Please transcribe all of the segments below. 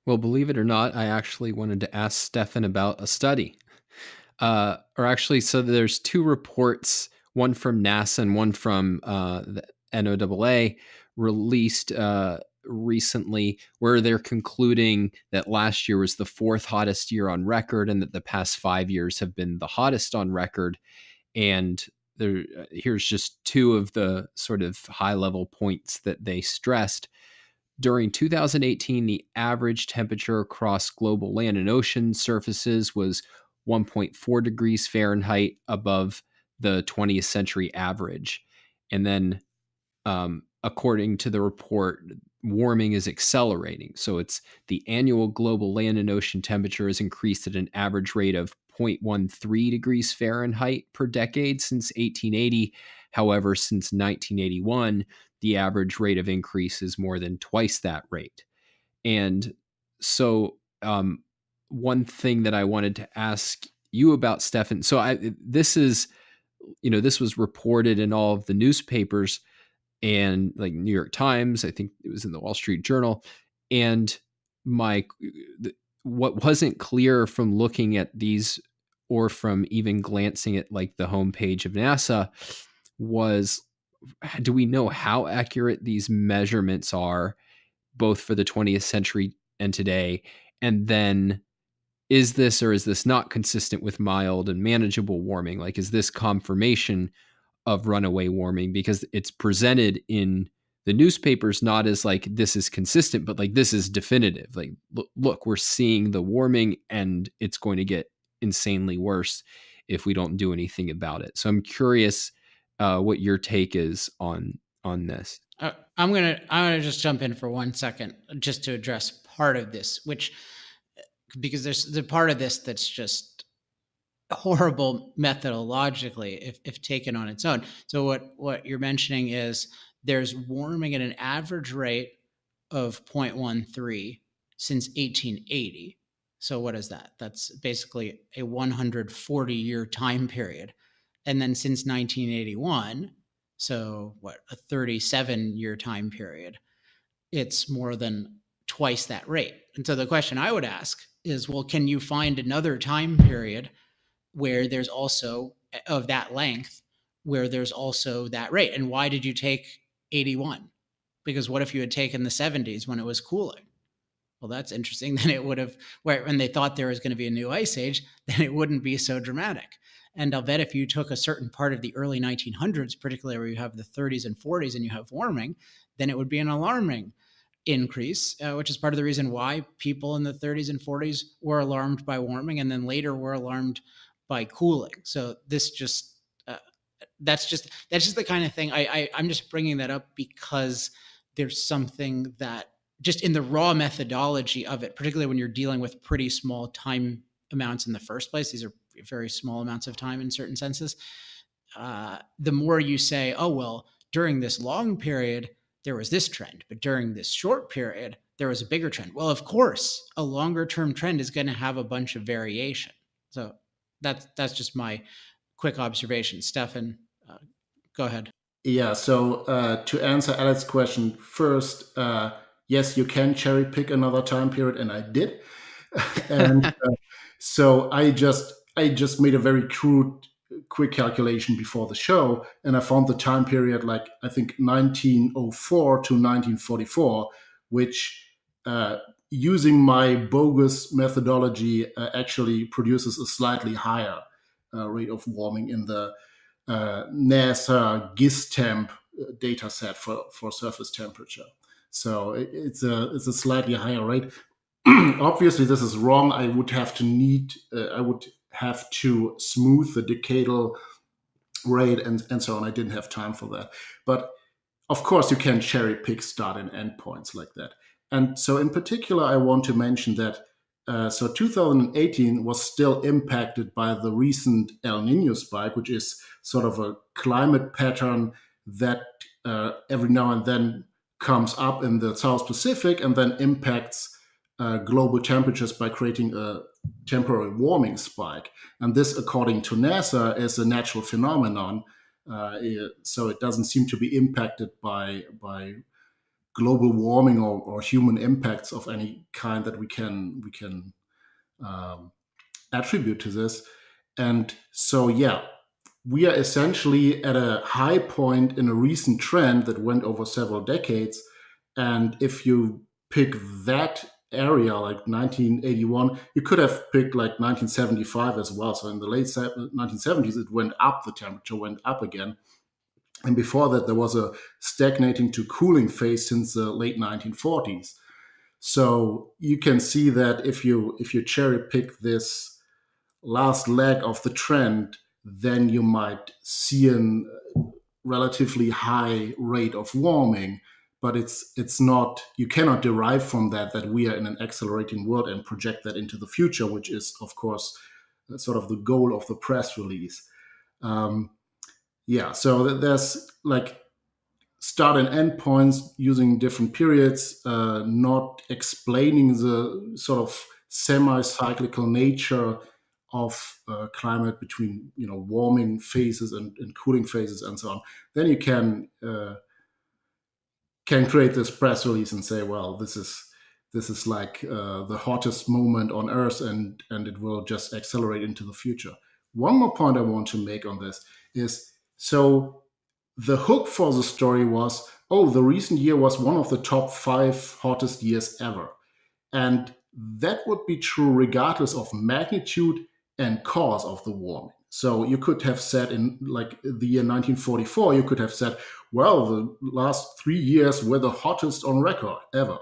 Well, believe it or not, I actually wanted to ask Stefan about a study. Or actually, so there's two reports, one from NASA and one from the NOAA, released recently, where they're concluding that last year was the fourth hottest year on record, and that the past 5 years have been the hottest on record. And here's just two of the sort of high level points that they stressed. During 2018, the average temperature across global land and ocean surfaces was 1.4 degrees Fahrenheit above the 20th century average. And then, according to the report, warming is accelerating. So it's the annual global land and ocean temperature has increased at an average rate of 0.13 degrees Fahrenheit per decade since 1880. However, since 1981, the average rate of increase is more than twice that rate. And so, one thing that I wanted to ask you about, Stefan. So, this was reported in all of the newspapers, and like New York Times, I think it was in the Wall Street Journal. And my what wasn't clear from looking at these, or from even glancing at like the homepage of NASA, was, do we know how accurate these measurements are, both for the 20th century and today? And then, is this or is this not consistent with mild and manageable warming? Like, is this confirmation of runaway warming? Because it's presented in the newspapers not as like this is consistent, but like this is definitive. Like, look, we're seeing the warming, and it's going to get insanely worse if we don't do anything about it. So I'm curious what your take is on this. I'm gonna just jump in for 1 second just to address part of this, because there's the part of this that's just horrible methodologically if taken on its own. So what you're mentioning is there's warming at an average rate of 0.13 since 1880. So what is that? That's basically a 140-year time period. And then since 1981, so what, a 37-year time period, it's more than twice that rate. And so the question I would ask is, well, can you find another time period where there's also of that length, where there's also that rate? And why did you take 81? Because what if you had taken the 70s when it was cooling? Well, that's interesting. Then it would have, when they thought there was going to be a new ice age, then it wouldn't be so dramatic. And I'll bet if you took a certain part of the early 1900s, particularly where you have the 30s and 40s and you have warming, then it would be an alarming increase, which is part of the reason why people in the 30s and 40s were alarmed by warming, and then later were alarmed by cooling. So this just that's just the kind of thing. I'm just bringing that up because there's something that just in the raw methodology of it, particularly when you're dealing with pretty small time amounts in the first place. These are very small amounts of time in certain senses. The more you say, oh, well, during this long period, there was this trend, but during this short period, there was a bigger trend. Well, of course, a longer term trend is going to have a bunch of variation. So that's just my quick observation. Stefan, go ahead. Yeah, so to answer Alex's question first, yes, you can cherry pick another time period, and I did. And so I just made a very crude, quick calculation before the show, and I found the time period, like I think 1904 to 1944, which using my bogus methodology actually produces a slightly higher rate of warming in the NASA GISTEMP data set for surface temperature. So it's a slightly higher rate. Obviously, this is wrong. I would have to smooth the decadal rate and so on. I didn't have time for that. But of course, you can cherry pick start and end points like that. And so in particular, I want to mention that so 2018 was still impacted by the recent El Nino spike, which is sort of a climate pattern that every now and then comes up in the South Pacific and then impacts global temperatures by creating a temporary warming spike. And this, according to NASA, is a natural phenomenon. So it doesn't seem to be impacted by global warming or human impacts of any kind that we can attribute to this. And so, yeah, we are essentially at a high point in a recent trend that went over several decades. And if you pick that area, like 1981, you could have picked like 1975 as well. So in the late 1970s, it went up, the temperature went up again. And before that, there was a stagnating to cooling phase since the late 1940s. So you can see that if you cherry pick this last leg of the trend, then you might see a relatively high rate of warming. But it's not, you cannot derive from that we are in an accelerating world and project that into the future, which is of course sort of the goal of the press release. Um, yeah, so there's like start and end points using different periods, not explaining the sort of semi-cyclical nature of climate between warming phases and cooling phases and so on. Then you can create this press release and say, well, this is like the hottest moment on Earth, and it will just accelerate into the future. One more point I want to make on this is, so the hook for the story was, oh, the recent year was one of the top 5 hottest years ever. And that would be true regardless of magnitude and cause of the warming. So you could have said in like the year 1944, you could have said, well, the last 3 years were the hottest on record ever.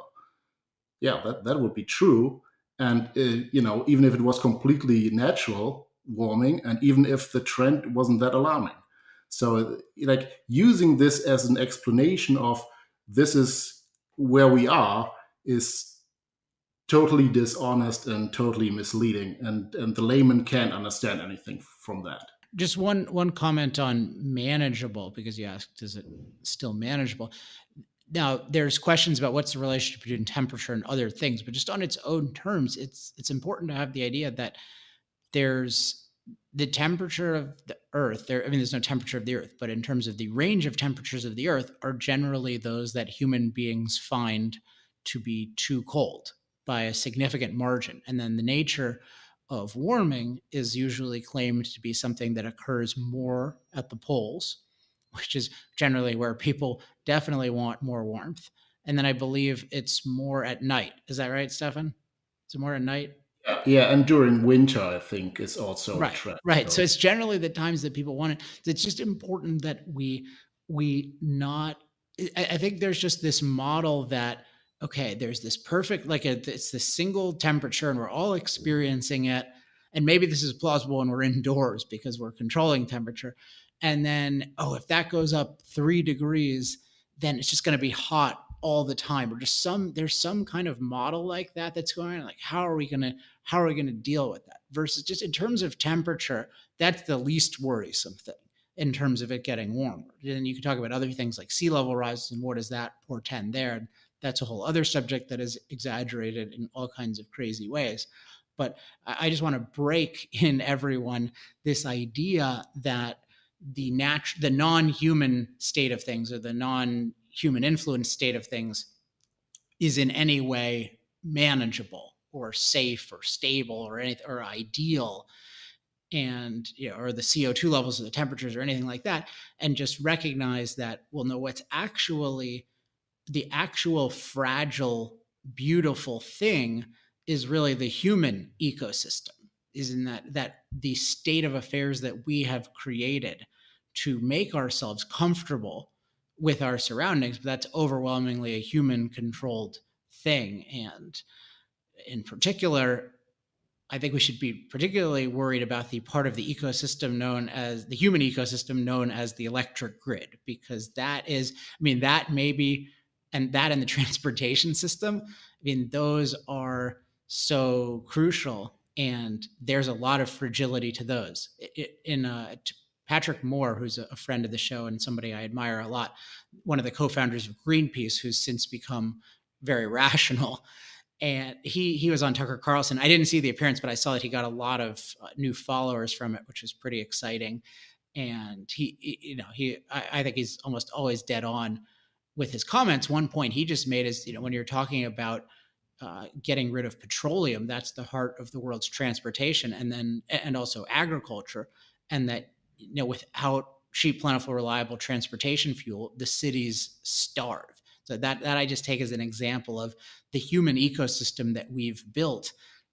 Yeah, that would be true. And, even if it was completely natural warming, and even if the trend wasn't that alarming. So, like, using this as an explanation of this is where we are is totally dishonest and totally misleading. And the layman can't understand anything from that. Just one comment on manageable, because you asked, is it still manageable? Now, there's questions about what's the relationship between temperature and other things, but just on its own terms, it's important to have the idea that there's the temperature of the Earth. There's no temperature of the Earth, but in terms of the range of temperatures of the Earth are generally those that human beings find to be too cold by a significant margin. And then the nature of warming is usually claimed to be something that occurs more at the poles, which is generally where people definitely want more warmth. And then I believe it's more at night. Is that right, Stefan? Is it more at night? Yeah, and during winter, I think is also a Right, trend. right. So So it's generally the times that people want it. It's just important that we not. I think there's just this model that, okay, there's this perfect, like it's this single temperature and we're all experiencing it, and maybe this is plausible when we're indoors because we're controlling temperature, and then, oh, if that goes up 3 degrees, then it's just going to be hot all the time, or just there's some kind of model like that that's going on. Like, how are we going to deal with that? Versus just in terms of temperature, that's the least worrisome thing in terms of it getting warmer. And you can talk about other things like sea level rise and what does that portend there. And that's a whole other subject that is exaggerated in all kinds of crazy ways. But I just want to break in everyone this idea that the non-human state of things, or the non-human influence state of things, is in any way manageable or safe or stable or anything, or ideal, and or the CO2 levels or the temperatures or anything like that. And just recognize that, well, no, what's actually the actual fragile, beautiful thing is really the human ecosystem, is in that the state of affairs that we have created to make ourselves comfortable with our surroundings, but that's overwhelmingly a human controlled thing. And in particular, I think we should be particularly worried about the part of the ecosystem known as the human ecosystem, known as the electric grid, because that is, that maybe, and that in the transportation system, those are so crucial, and there's a lot of fragility to those. Patrick Moore, who's a friend of the show and somebody I admire a lot, one of the co-founders of Greenpeace, who's since become very rational, and he was on Tucker Carlson. I didn't see the appearance, but I saw that he got a lot of new followers from it, which was pretty exciting. And I think he's almost always dead on. with his comments, one point he just made is, when you're talking about getting rid of petroleum, that's the heart of the world's transportation, and also agriculture, and that without cheap, plentiful, reliable transportation fuel, the cities starve. So that I just take as an example of the human ecosystem that we've built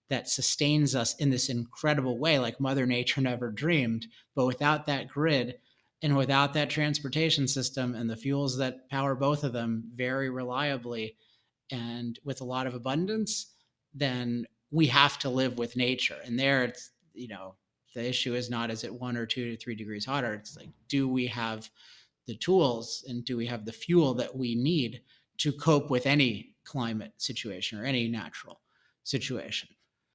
that sustains us in this incredible way, like Mother Nature never dreamed. But without that grid and without that transportation system and the fuels that power both of them very reliably and with a lot of abundance, then we have to live with nature. And there it's, the issue is not, is it 1 or 2 to 3 degrees hotter? It's like, do we have the tools and do we have the fuel that we need to cope with any climate situation or any natural situation?